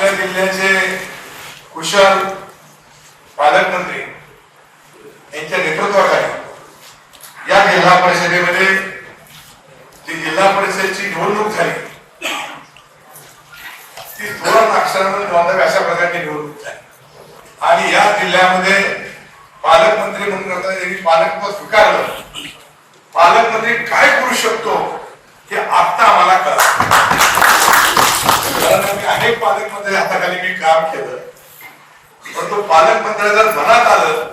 आपल्या जिल्ह्याचे कुशल पालकमंत्री यांच्या नेतृत्वाखाली या जिल्हा परिषदेमध्ये जी जिल्हा परिषदेची निवडणूक झाली ती धोरण अक्षरांमध्ये नोंदवावी अशा प्रकारची निवडणूक झाली आणि या जिल्ह्यामध्ये पालकमंत्री म्हणून करताना त्यांनी पालकत्व स्वीकारलं. पालकमंत्री काय करू शकतो हे आता आम्हाला कळलं. कारण मी अनेक पालकमंत्री हाताखाली मी काम केलं, परंतु पालकमंत्री जर मनात आलं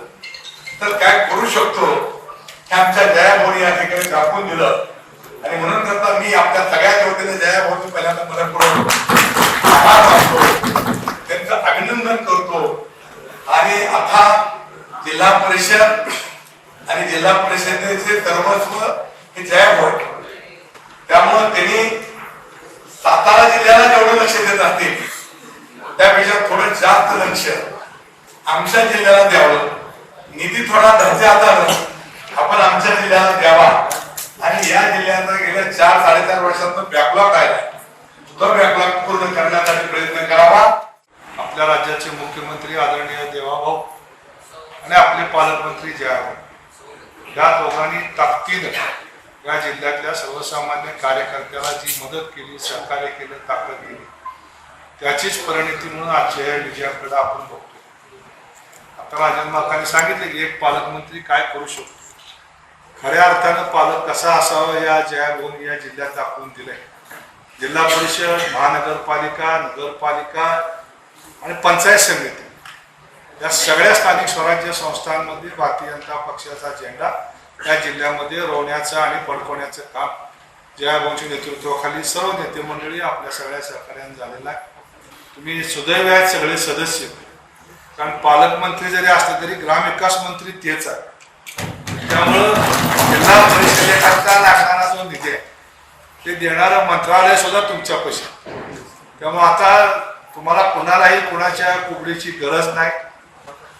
तर काय करू शकतो हे आमच्या जयाभाऊनी या ठिकाणी दाखवून दिलं. आणि म्हणून करता मी आपल्या सगळ्याच्या वतीने जयाभाऊचं पहिल्यांदा मनपूर्वक आभार मानतो, त्यांचं अभिनंदन करतो. आणि आता जिल्हा परिषद आणि जिल्हा परिषदेचे सर्वस्व हे जयाभाऊ, त्यामुळे त्यांनी सातारा जिल्ह्याला जेवढं लक्ष देत असतील त्यापेक्षा थोडं जास्त लक्ष आमच्या जिल्ह्याला द्यावं. निधी थोडा दर्जाचा आपण आमच्या जिल्ह्याला द्यावा आणि या जिल्ह्याचा गेल्या 4-4.5 वर्षातून बॅकलॉग आहे तो बॅकलॉग पूर्ण करण्यासाठी प्रयत्न करावा. आपल्या राज्याचे मुख्यमंत्री आदरणीय देवाभाऊ आणि आपले पालकमंत्री जयाभाऊ या दोघांनी ताकदीनं या जिल्ह्यातल्या सर्वसामान्य कार्यकर्त्याला जी मदत केली, सहकार्य केलं, ताकद दिली, त्याचीच परिणती म्हणून आजच्या या विजयाकडे आपण बघतो. आता राजन माकाने सांगितले की एक पालकमंत्री काय करू शकतो. खऱ्या अर्थानं पालक कसा असावा या जयाभाऊंनी या जिल्ह्यात दाखवून दिलंय. जिल्हा परिषद, महानगरपालिका, नगरपालिका आणि पंचायत समिती या सगळ्या स्थानिक स्वराज्य संस्थांमध्ये भारतीय जनता पक्षाचा झेंडा या जिल्ह्यामध्ये रोवण्याचं आणि फडकवण्याचं काम जयाभाऊंच्या नेतृत्वाखाली सर्व नेते मंडळी आपल्या सगळ्या सहकार्याने झालेलं आहे. तुम्ही सुदैव आहेत सगळे सदस्य, कारण पालकमंत्री जरी असले तरी ग्रामविकास मंत्री तेच आहे. त्यामुळं जिल्हा परिषदेकरता लागणारा जो निधी आहे ते देणारं मंत्रालय सुद्धा तुमच्यापाशी. त्यामुळे आता तुम्हाला कुणालाही कुणाच्या कुबडीची गरज नाही.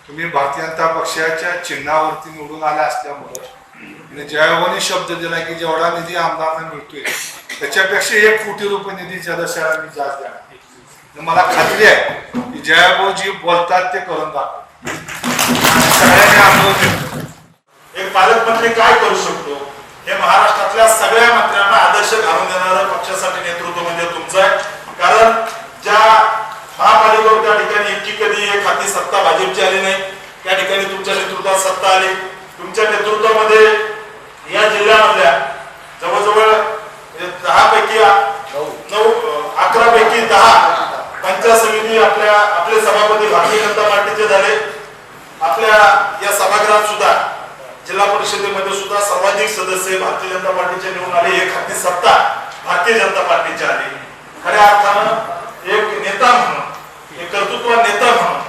तुम्ही भारतीय जनता पक्षाच्या चिन्हावरती निवडून आल्या असल्यामुळे जयाभाऊंनी शब्द दिला की जेवढा निधी आमदारांना मिळतोय त्याच्यापेक्षा 1 कोटी रुपये निधी जलशयाला जास्त देणार. मला खात्री आहे की जयाभाऊ जी बोलतात ते करून दाखवतात. सगळ्यांनी अनुभव. एक पालकमंत्री काय करू शकतो हे महाराष्ट्रातल्या सगळ्या मंत्र्यांना आदर्श घालून देणारं पक्षासाठी नेतृत्व म्हणजे तुमचं आहे. कारण ज्या महापालिकेवर त्या ठिकाणी इतकी कधी एक हाती सत्ता भाजपची आली नाही, त्या ठिकाणी तुमच्या नेतृत्वात सत्ता आली. तुमच्या नेतृत्वामध्ये या जिल्ह्यामधल्या जवळजवळ 10 पैकी 11 पैकी 10 पंचायत समिती आपले सभापती भारतीय जनता पार्टीचे झाले. आपल्या या सभागृहात सुद्धा जिल्हा परिषदेमध्ये सुद्धा सर्वाधिक सदस्य भारतीय जनता पार्टीचे निवडून आले. एक हाती सत्ता भारतीय जनता पार्टीची आली. खऱ्या अर्थानं एक नेता म्हणून, एक कर्तृत्व नेता म्हणून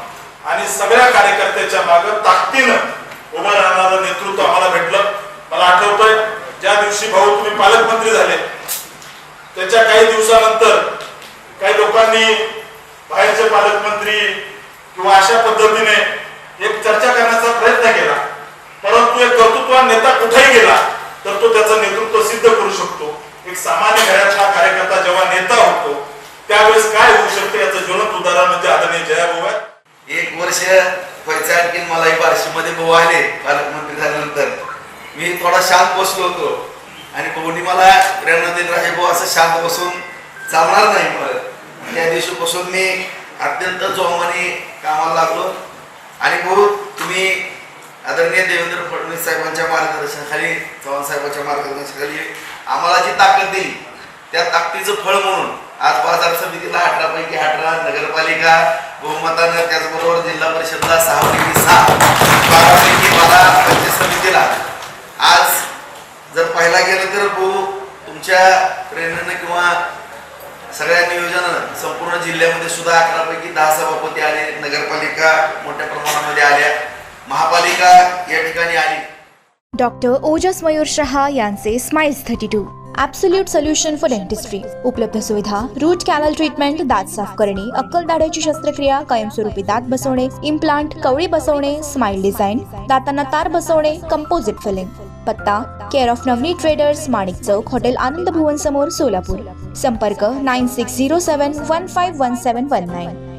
आणि सगळ्या कार्यकर्त्याच्या मागे ताकदीनं उभं राहणारं नेतृत्व आम्हाला भेटलं. मला आठवतंय ज्या दिवशी भाऊ तुम्ही पालकमंत्री झाले त्याच्या काही दिवसानंतर काही लोकांनी बाहेरचे पालकमंत्री किंवा अशा पद्धतीने एक चर्चा करण्याचा प्रयत्न केला, परंतु एक कर्तृत्वान नेता कुठेही गेला तर तो त्याचं नेतृत्व सिद्ध करू शकतो. एक सामान्य घरातला कार्यकर्ता जेव्हा नेता होतो त्यावेळेस काय होऊ शकते याचं ज्वलंत उदाहरण म्हणजे आदरणीय जयाभाऊ आहे. 1 वर्ष व्हायचं आणखी मलाही बार्शीमध्ये भाऊ आले. पालकमंत्री झाल्यानंतर मी थोडा शांत बसलो होतो आणि भाऊनी मला प्रेरणा देत राहिले, भाऊ असं शांत बसून चालणार नाही. मला त्या दिवशीपासून मी अत्यंत जोमाने कामाला लागलो. आणि भाऊ तुम्ही आदरणीय देवेंद्र फडणवीस साहेबांच्या मार्गदर्शनाखाली, चव्हाण साहेबांच्या मार्गदर्शनाखाली आम्हाला जी ताकद दिली त्या ताकदीचं फळ म्हणून आज बाजार समितीला 18 पैकी 18, नगरपालिका बहुमतानं, त्याचबरोबर जिल्हा परिषदला 6 पैकी 6, 12 पैकी 12 पंचायत समितीला. आज जर पाहायला गेलं तर भाऊ तुमच्या प्रेरणेनं किंवा सगळ्या नियोजनानं संपूर्ण जिल्ह्यामध्ये सुद्धा 11 पैकी 10 सभापती आले. नगरपालिका मोठ्या प्रमाणामध्ये आल्या, महापालिका या ठिकाणी आली. डॉक्टर ओजस मयूर शहा यांचे smiles 32 absolute solution for dentistry. उपलब्ध सुविधा: रूट कॅनल ट्रीटमेंट, दात साफ करणे, अक्कल दाढेची शस्त्रक्रिया, कायमस्वरूपी दात बसवणे, इम्प्लांट, कवळी बसवणे, स्माइल डिझाईन, दातांना तार बसवणे, कंपोजिट फिलिंग. पत्ता: care of Navneet traders, Manik Chowk, hotel Anand Bhuvan समोर, सोलापूर. संपर्क: 9607151719.